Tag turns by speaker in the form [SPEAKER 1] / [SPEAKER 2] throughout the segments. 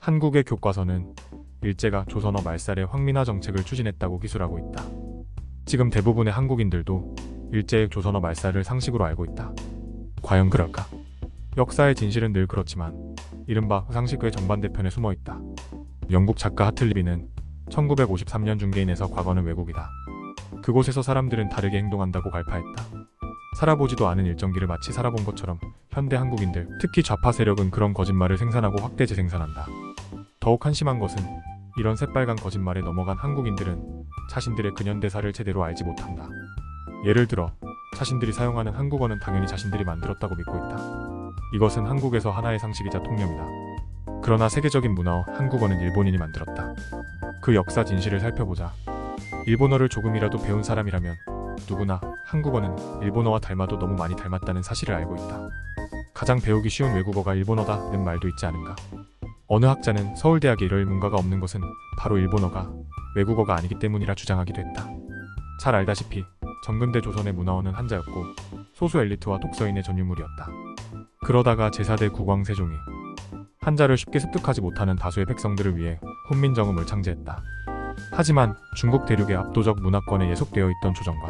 [SPEAKER 1] 한국의 교과서는 일제가 조선어 말살의 황민화 정책을 추진했다고 기술하고 있다. 지금 대부분의 한국인들도 일제의 조선어 말살을 상식으로 알고 있다. 과연 그럴까? 역사의 진실은 늘 그렇지만 이른바 상식의 정반대편에 숨어있다. 영국 작가 하틀리비는 1953년 중개인에서 과거는 왜곡이다. 그곳에서 사람들은 다르게 행동한다고 갈파했다. 살아보지도 않은 일정기를 마치 살아본 것처럼 현대 한국인들, 특히 좌파 세력은 그런 거짓말을 생산하고 확대 재생산한다. 더욱 한심한 것은 이런 새빨간 거짓말에 넘어간 한국인들은 자신들의 근현대사를 제대로 알지 못한다. 예를 들어 자신들이 사용하는 한국어는 당연히 자신들이 만들었다고 믿고 있다. 이것은 한국에서 하나의 상식이자 통념이다. 그러나 세계적인 문화어 한국어는 일본인이 만들었다. 그 역사 진실을 살펴보자. 일본어를 조금이라도 배운 사람이라면 누구나 한국어는 일본어와 닮아도 너무 많이 닮았다는 사실을 알고 있다. 가장 배우기 쉬운 외국어가 일본어다는 말도 있지 않은가. 어느 학자는 서울대학에 이럴 문과가 없는 것은 바로 일본어가 외국어가 아니기 때문이라 주장하기도 했다. 잘 알다시피 전근대 조선의 문화어는 한자였고 소수 엘리트와 독서인의 전유물이었다. 그러다가 제4대 국왕세종이 한자를 쉽게 습득하지 못하는 다수의 백성들을 위해 훈민정음을 창제했다. 하지만 중국 대륙의 압도적 문화권에 예속되어 있던 조정과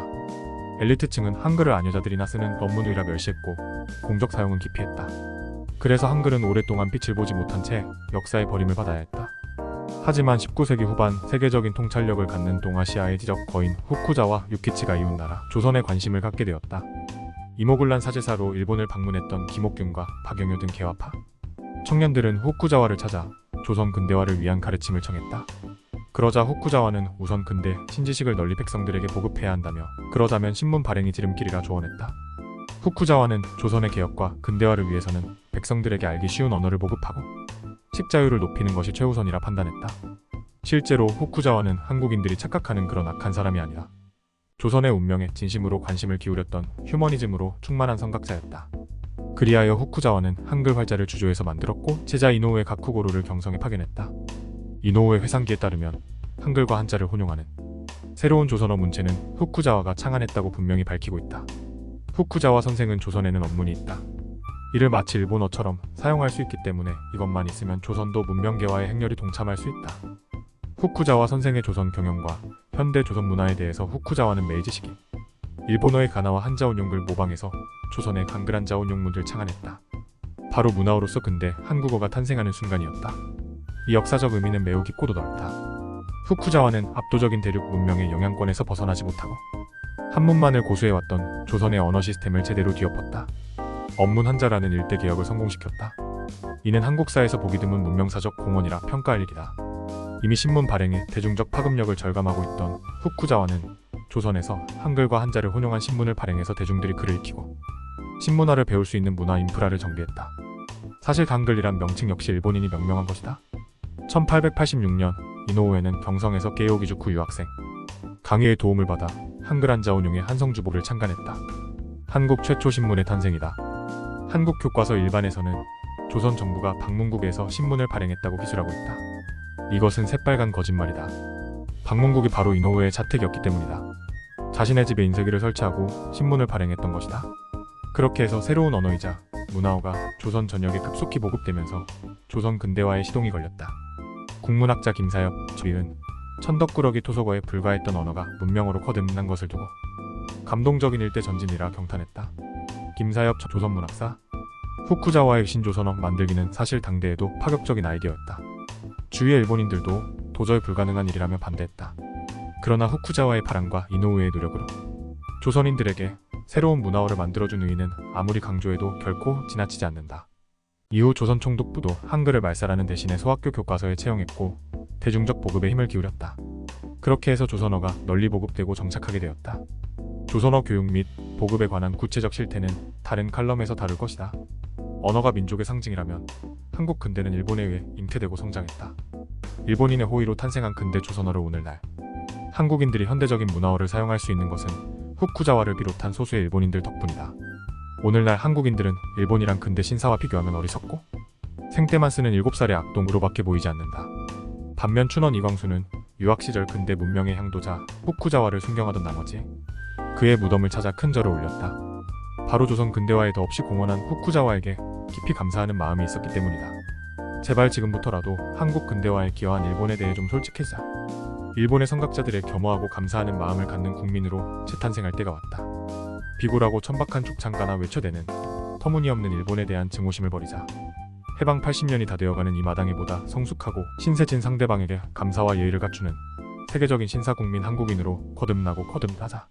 [SPEAKER 1] 엘리트층은 한글을 아녀자들이나 쓰는 논문이라 멸시했고 공적 사용은 기피했다. 그래서 한글은 오랫동안 빛을 보지 못한 채 역사의 버림을 받아야 했다. 하지만 19세기 후반 세계적인 통찰력을 갖는 동아시아의 지적 거인 후쿠자와 유키치가 이룬 나라 조선에 관심을 갖게 되었다. 이모군란 사제사로 일본을 방문했던 김옥균과 박영효 등 개화파 청년들은 후쿠자와를 찾아 조선 근대화를 위한 가르침을 청했다. 그러자 후쿠자와는 우선 근대 신지식을 널리 백성들에게 보급해야 한다며 그러자면 신문 발행이 지름길이라 조언했다. 후쿠자와는 조선의 개혁과 근대화를 위해서는 백성들에게 알기 쉬운 언어를 보급하고 식자율을 높이는 것이 최우선이라 판단했다. 실제로 후쿠자와는 한국인들이 착각하는 그런 악한 사람이 아니라 조선의 운명에 진심으로 관심을 기울였던 휴머니즘으로 충만한 선각자였다. 그리하여 후쿠자와는 한글 활자를 주조해서 만들었고 제자 이노우의 가쿠고루를 경성에 파견했다. 이노우의 회상기에 따르면 한글과 한자를 혼용하는 새로운 조선어 문체는 후쿠자와가 창안했다고 분명히 밝히고 있다. 후쿠자와 선생은 조선에는 언문이 있다. 이를 마치 일본어처럼 사용할 수 있기 때문에 이것만 있으면 조선도 문명개화에 행렬히 동참할 수 있다. 후쿠자와 선생의 조선 경영과 현대 조선 문화에 대해서 후쿠자와는 메이지시기 일본어의 가나와 한자 운용을 모방해서 조선의 한글 한자 운용문을 창안했다. 바로 문화어로서 근대 한국어가 탄생하는 순간이었다. 이 역사적 의미는 매우 깊고도 넓다. 후쿠자와는 압도적인 대륙 문명의 영향권에서 벗어나지 못하고 한문만을 고수해왔던 조선의 언어 시스템을 제대로 뒤엎었다. 언문 한자라는 일대 개혁을 성공시켰다. 이는 한국사에서 보기 드문 문명사적 공헌이라 평가할 일이다. 이미 신문 발행에 대중적 파급력을 절감하고 있던 후쿠자와는 조선에서 한글과 한자를 혼용한 신문을 발행해서 대중들이 글을 익히고 신문화를 배울 수 있는 문화 인프라를 정비했다. 사실 한글이란 명칭 역시 일본인이 명명한 것이다. 1886년 이노우에는 경성에서 게이오기주쿠 유학생 강의의 도움을 받아 한글 한자 운용의 한성주보를 창간했다. 한국 최초 신문의 탄생이다. 한국 교과서 일반에서는 조선 정부가 방문국에서 신문을 발행했다고 기술하고 있다. 이것은 새빨간 거짓말이다. 방문국이 바로 이노우의 자택이었기 때문이다. 자신의 집에 인쇄기를 설치하고 신문을 발행했던 것이다. 그렇게 해서 새로운 언어이자 문화어가 조선 전역에 급속히 보급되면서 조선 근대화의 시동이 걸렸다. 국문학자 김사엽 주의은 천덕꾸러기 토속어에 불과했던 언어가 문명어로 거듭난 것을 두고 감동적인 일대 전진이라 경탄했다. 김사엽 조선문학사 후쿠자와의 신조선어 만들기는 사실 당대에도 파격적인 아이디어였다. 주위의 일본인들도 도저히 불가능한 일이라며 반대했다. 그러나 후쿠자와의 바람과 이노우의 노력으로 조선인들에게 새로운 문화어를 만들어준 의의는 아무리 강조해도 결코 지나치지 않는다. 이후 조선 총독부도 한글을 말살하는 대신에 소학교 교과서에 채용했고 대중적 보급에 힘을 기울였다. 그렇게 해서 조선어가 널리 보급되고 정착하게 되었다. 조선어 교육 및 보급에 관한 구체적 실태는 다른 칼럼에서 다룰 것이다. 언어가 민족의 상징이라면 한국 근대는 일본에 의해 잉태되고 성장했다. 일본인의 호의로 탄생한 근대 조선어를 오늘날 한국인들이 현대적인 문화어를 사용할 수 있는 것은 후쿠자와를 비롯한 소수의 일본인들 덕분이다. 오늘날 한국인들은 일본이란 근대 신사와 비교하면 어리석고 생떼만 쓰는 7살의 악동으로밖에 보이지 않는다. 반면 춘원 이광수는 유학시절 근대 문명의 향도자 후쿠자와를 순경하던 나머지 그의 무덤을 찾아 큰 절을 올렸다. 바로 조선 근대화에 더없이 공헌한 후쿠자와에게 깊이 감사하는 마음이 있었기 때문이다. 제발 지금부터라도 한국 근대화에 기여한 일본에 대해 좀 솔직해지자. 일본의 선각자들의 겸허하고 감사하는 마음을 갖는 국민으로 재탄생할 때가 왔다. 비굴하고 천박한 족창가나 외쳐대는 터무니없는 일본에 대한 증오심을 버리자. 해방 80년이 다 되어가는 이 마당에 보다 성숙하고 신세진 상대방에게 감사와 예의를 갖추는 세계적인 신사국민 한국인으로 거듭나고 거듭나자.